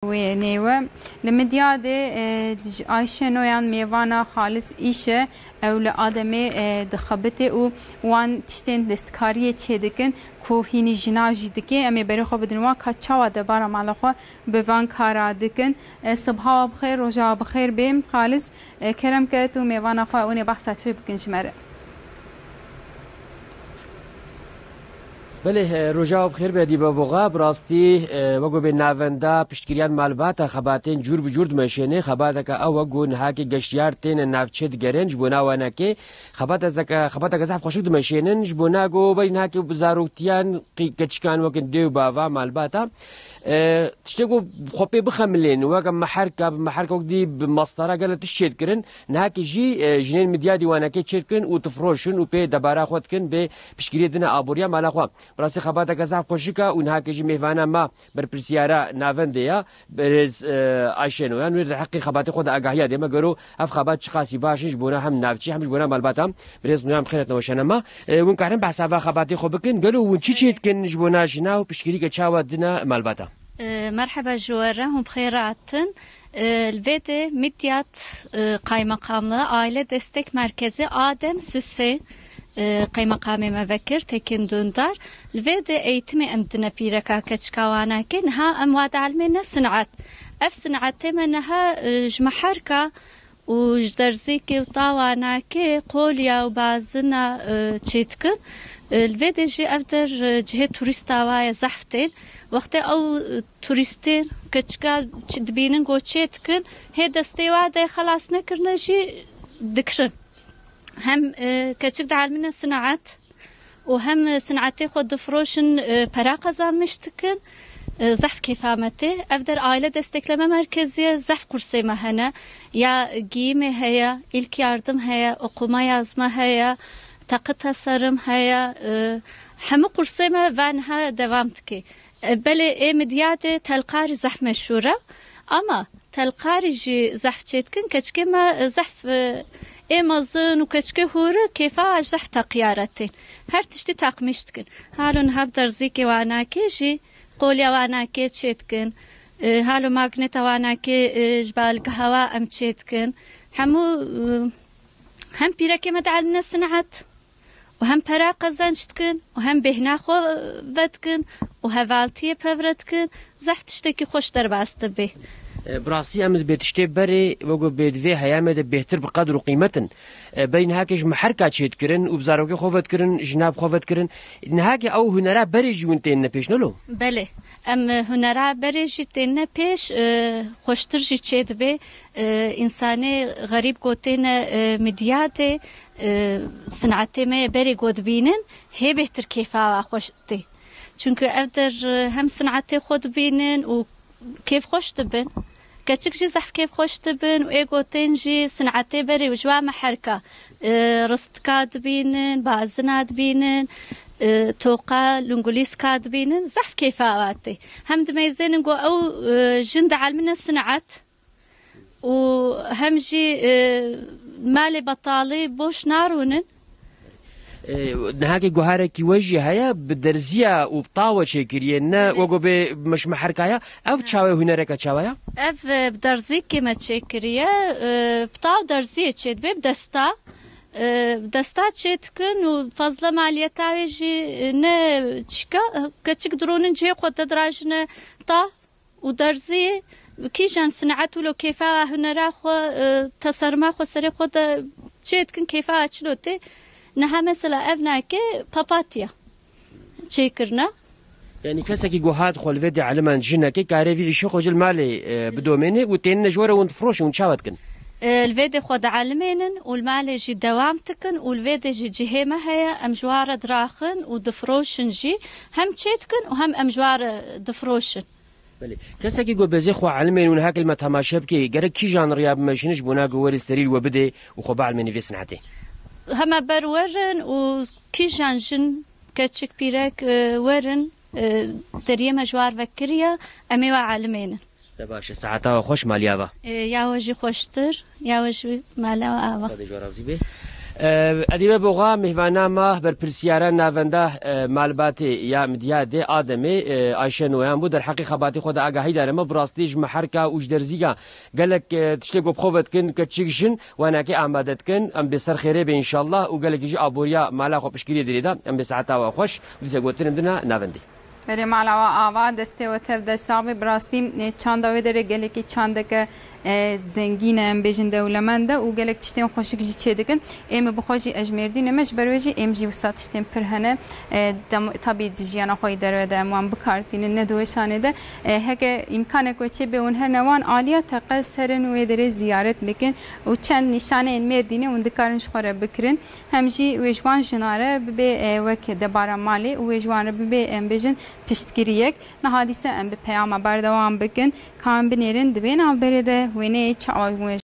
ونيوة لمديادة عايشة نوعا ميوانا خالص إيشة أو لآدمي دخبته وان تشتين دستكارية تشيدكن كو هيني جناجي دكي أمي بريخو بدنوا كاتشاوا دبارا مالخوا بوان كارا دكن صبحا بخير رجا بخير بيم خالص كرم كتو ميوانا خوا اوني بحثات في بكن شمره بله روجا بخیر به دیبا بوغا براستی وگو به ناوندا پشتگیریان مالبات خباتین جور بجور دمشینه خباتا که او وگو نهاکی گشتیار تین نافچت گرنج بونا وانکی خباتا که زعف خوشک دمشینن جبونا گو بای نهاکی بزاروکتیان کچکان وکن دیو باوا مالباتا تشتكو خوبي بخملين وقم محركة ودي بمسطرة قالت تشيد كرن نهاكي جي جنين مديا ديوانا كي تشيد كن وتفروشن وبي دبارا خوات كن بشكرية دنا أبوريا مالا خوا براسي خباتا كزاف خوشيكا ونهاكي جي ميفانا ما بربرسيارا نافنديا برز عايشين ويان وير حقي خباتي خود أقاهيا ديما قرو اف خبات شخاصي باشن جبونا هم نافشي هم جبونا مالباتا برز نوام خيرتنا وشنما ونكارن بحسابا خباتي خو بكن قالوا ونشي تشيد كن جبونا جناو بشكرية تشاوا دنا مالباتا مرحبا جوارة هم بخيراتن الفيدي مديات قايمقامlı Aile Destek Merkezi Adem Sisi قايمقامي مفكر تكين دوندار الفيدي ايتمي امدنا بيركا كتشكاوانا كنها امواد علمنا صنعت اف صنعتي منها جمحركة وجدرزيكي وطاواناكي قوليا وبازنا تشيتكن الفيدي جي افدر جهة توريستاوايا زحفتين وقت او توريستين كتشكا دبينن قوتشيتكن هي دستيوادا خلاص نكرنا جي ذكرن هم كتشك دعال من الصناعات وهم صناعتي خود فروشن براقزان مشتكن زحف كيفامتي افدر عائله دستكلeme merkezi زحف kursi mahana ya giyimi haya ilk yardım haya okuma yazma haya takı tasarım haya hem kursima vanha devamtki بله مديات تلقاري زحف مشهورة أما تلقاري جي زحف تشيتكن كشكي ما زحف مزن وكشكي هورا كيفا زحف تقيارتين هر تشتي تاقمشتكن هالو نهاب درزيكي واناكي جي قوليا واناكي تشيتكن هالو ماغنتا واناكي جبال قهوة ام تشيتكن هم بيراكي مدعال من الصناعات وهم برا قزانشتكن وهم بهنا خو بدكن وهفالتي بفرتكن زحف تشتكي خوش درباست به براسي امد بتشتي بري وقو بيدفي هيامد بهتر بقدر وقيمة بين هاكج محركة تشيد كرن وبزاروكي خوفت كرن جناب خوفت كرن نهاكي او هنرا بري جونتين بيش نلو بله ام هنرا بري جيتين بيش خوشتر جي تشيد به انساني غريب قوتين مدياتي صنعتي ما بري قود بينن هي بهتر كيفا خوشتي çünkü evder hem صنعتي خود بينن وكيف خوش تبن كتشك جي زحف كيف خوش تبن وإيغو تنجي صنعتي بري وجوا محركة رستكاد بينن بازناد بينن توقع لنجوليس كاد بينن زحف كيف آواتي هم دميزين نقو أو جند علمنا الصناعات وهم جي مالي بطالي بوش نارونن نهاكي جوهرة كي وجه هيا بدرزيا وبطاوة شكرينا وجو مش محركايا أو تشاوي هنرك تشاويا أف بدرزي كما تشكريا بطاو درزية تشيد بدستا دستا تشيتكن وفضل مالية ويجي ن تشكا كتشك درون جي قد دراجنا طا ودرزية كيجان صنعت ولو كيفا هنرا خو تصرما خو سري خود تشيتكن كيفا أشلوتي نها مثلا ابناك باباتيا تشيكرنا يعني كسكي جوهات خول فيدي على جنكي كاريفي يشو خجل مالي بدوميني وتين جوره ونفروش ونشاوتكن الفيدي خود علمينن والمالي جي دوامتكن والفيدي جي جهيمة هي امجوار دراخن ودفروشن جي هم تشيتكن وهم امجوار دفروشن بله كسكي جو بزي خو علمين ونهاك المتهماشب كي جرك كي جان رياب ماشينش بونا جوار السرير وبدي وخو علمين في صنعتي هما برورن وكي جانجن كتشك بيرك ورن دريه مجوار فكريا امي وعالمين باش ساعتها خوش ماليافا يا وجي خوشتر يا وجي مالا آوا هذا جو راضي به ادیبه بوغا مهوانا ما بر پرسیاران ناونده معلوماتی یا مدیاده آدمی عایشه نویان بود در حقیقت خباتی خود آگاهی داره ما براستیج محرکا اوج درزیگا گلک تشتی گو بخوت کن کچیگشن و ناکی آمادت کن ام بسر خیره به انشالله و گلک جی آبوریا مالا خو پشکری دریدا ام بساعتا و خوش دیسه گوتنم دنا ناوندی بری مالاوا آوا دسته و تفد سامی براستیم چند داوی داره گلکی چند که زنگینه ام بیشن دولمنده و گلک تشتیم خوشی جی چه دکن ام بخوشی اجمردی نمش بروجی ام جی وسط تشتیم پرهنه طبیعی دیجیانا خوی داره ده ام بکارتین ندوشانه ده هک امکانه کوچه به اون هر نوان عالیه تقصرن و داره زیارت بکن و چند نشانه این مردینه اون دکارنش خوره بکرن همجی وجوان جناره به وک دبارا مالی و وجوان به ام بیشن پشتگیریک نه حادثه ام به پیام بردوام بکن کام بنیرن دوین آبرده و نه چه